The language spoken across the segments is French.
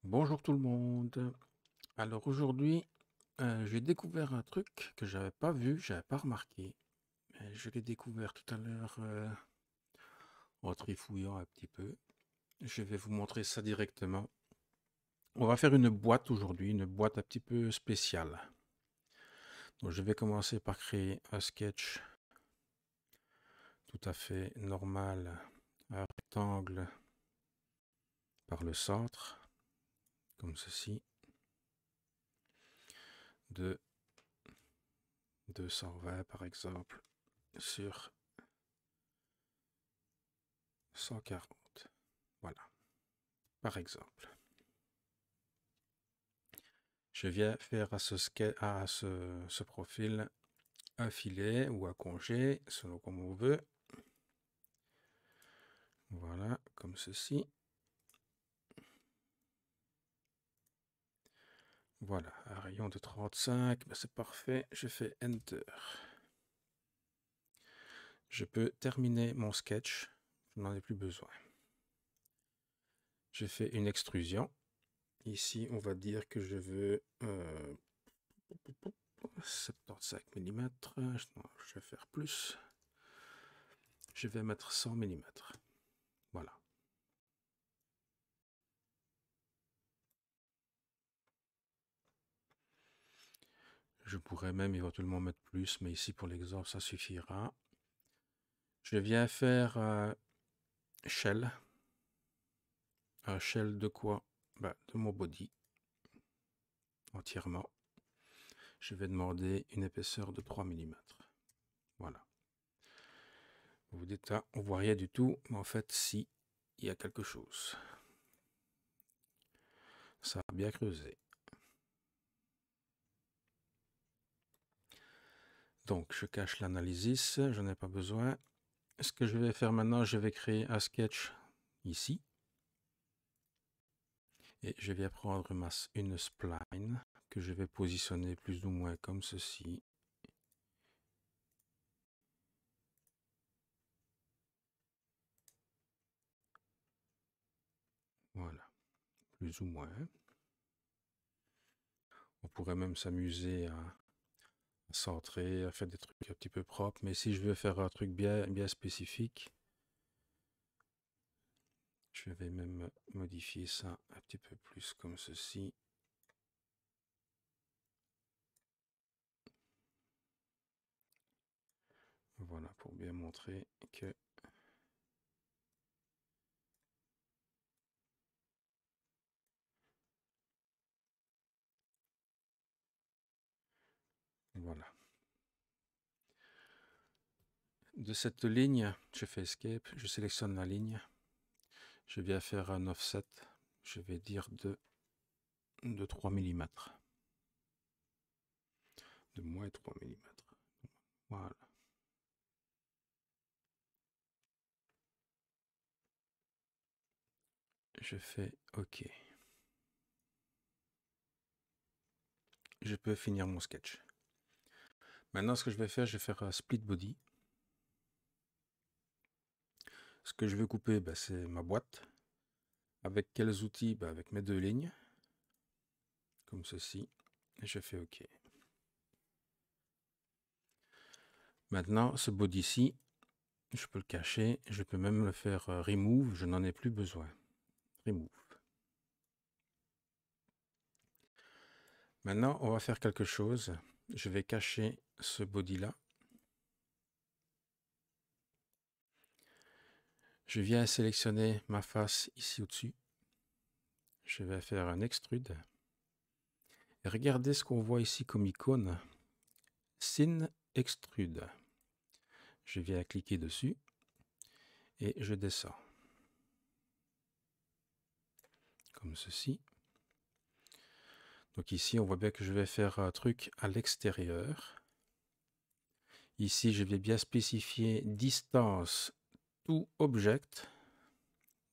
Bonjour tout le monde. Alors aujourd'hui, j'ai découvert un truc que j'avais pas vu, j'avais pas remarqué. Je l'ai découvert tout à l'heure en trifouillant un petit peu. Je vais vous montrer ça directement. On va faire une boîte aujourd'hui, une boîte un petit peu spéciale. Donc je vais commencer par créer un sketch tout à fait normal, un rectangle par le centre, comme ceci, de 220 par exemple, sur 140. Voilà, par exemple. Je viens faire à ce profil un filet ou un congé, selon comme on veut. Voilà, comme ceci. Voilà, un rayon de 35, ben c'est parfait. Je fais Enter. Je peux terminer mon sketch. Je n'en ai plus besoin. Je fais une extrusion. Ici, on va dire que je veux 75 mm. Je vais faire plus. Je vais mettre 100 mm. Voilà. Je pourrais même éventuellement mettre plus, mais ici pour l'exemple, ça suffira. Je viens faire shell. Un shell de quoi? Ben, de mon body entièrement. Je vais demander une épaisseur de 3 mm. Voilà. Vous dites, ah, on voit rien du tout, mais en fait, si, il y a quelque chose. Ça a bien creusé. Donc, je cache l'analysis, j'en ai pas besoin. Ce que je vais faire maintenant, je vais créer un sketch ici. Et je vais prendre une spline que je vais positionner plus ou moins comme ceci. Voilà, plus ou moins. On pourrait même s'amuser à centrer, à faire des trucs un petit peu propres. Mais si je veux faire un truc bien, bien spécifique, je vais même modifier ça un petit peu plus comme ceci. Voilà, pour bien montrer que voilà. De cette ligne, je fais Escape, je sélectionne la ligne. Je viens faire un offset, je vais dire de 3 mm. De moins 3 mm. Voilà. Je fais OK. Je peux finir mon sketch. Maintenant, ce que je vais faire, je vais faire un split body. Ce que je veux couper, ben, c'est ma boîte. Avec quels outils? Ben, avec mes deux lignes. Comme ceci. Et je fais OK. Maintenant, ce body-ci, je peux le cacher. Je peux même le faire remove. Je n'en ai plus besoin. Remove. Maintenant, on va faire quelque chose. Je vais cacher ce body-là. Je viens sélectionner ma face ici au-dessus. Je vais faire un extrude. Et regardez ce qu'on voit ici comme icône. Sin Extrude. Je viens cliquer dessus et je descends. Comme ceci. Donc ici, on voit bien que je vais faire un truc à l'extérieur. Ici, je vais bien spécifier distance to object.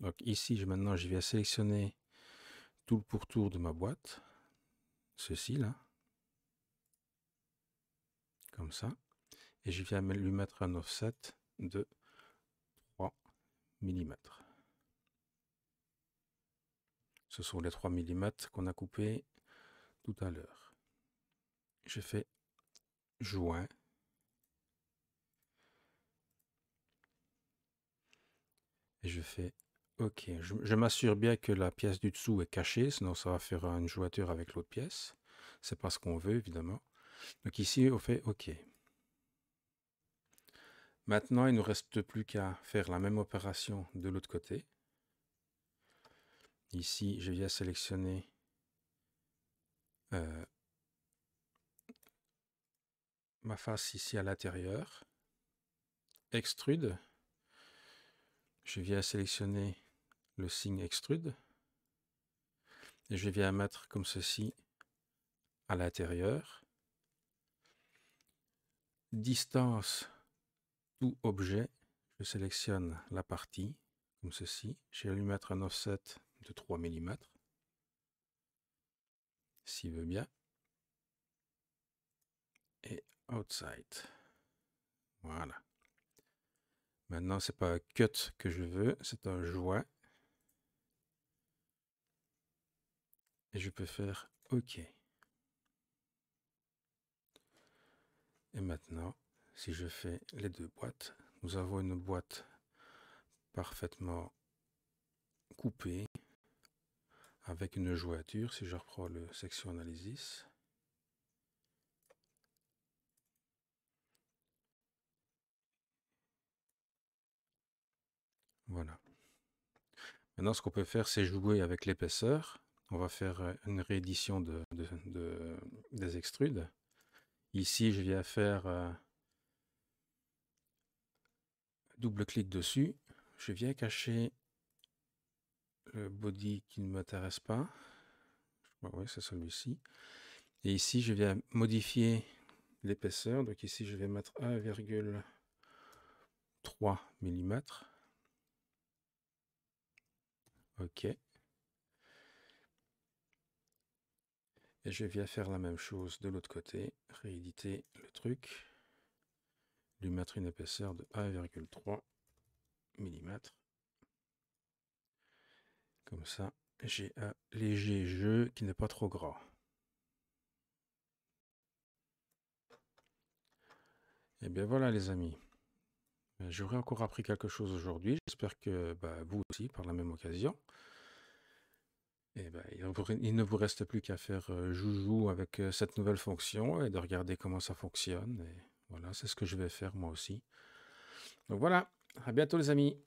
Donc ici, maintenant, je vais sélectionner tout le pourtour de ma boîte. Ceci là. Comme ça. Et je viens lui mettre un offset de 3 mm. Ce sont les 3 mm qu'on a coupés tout à l'heure. J'ai fait joint. Et je fais OK. Je m'assure bien que la pièce du dessous est cachée, sinon ça va faire une jointure avec l'autre pièce. C'est pas ce qu'on veut, évidemment. Donc ici, on fait OK. Maintenant, il ne nous reste plus qu'à faire la même opération de l'autre côté. Ici, je viens sélectionner ma face ici à l'intérieur. Extrude. Je viens sélectionner le signe extrude. Et je viens mettre comme ceci à l'intérieur. Distance tout objet. Je sélectionne la partie comme ceci. Je vais lui mettre un offset de 3 mm. S'il veut bien. Et outside. Voilà. Maintenant, c'est pas un cut que je veux, c'est un joint. Et je peux faire OK. Et maintenant, si je fais les deux boîtes, nous avons une boîte parfaitement coupée avec une jointure. Si je reprends le section analysis, voilà. Maintenant, ce qu'on peut faire, c'est jouer avec l'épaisseur. On va faire une réédition des extrudes. Ici, je viens faire double-clic dessus. Je viens cacher le body qui ne m'intéresse pas. Oui, c'est celui-ci. Et ici, je viens modifier l'épaisseur. Donc ici, je vais mettre 1,3 mm. OK. Et je viens faire la même chose de l'autre côté. Rééditer le truc. Lui mettre une épaisseur de 1,3 mm. Comme ça, j'ai un léger jeu qui n'est pas trop gras. Et bien voilà les amis. J'aurais encore appris quelque chose aujourd'hui. J'espère que vous aussi, par la même occasion. Et il ne vous reste plus qu'à faire joujou avec cette nouvelle fonction et de regarder comment ça fonctionne. Et voilà, c'est ce que je vais faire moi aussi. Donc voilà, à bientôt les amis.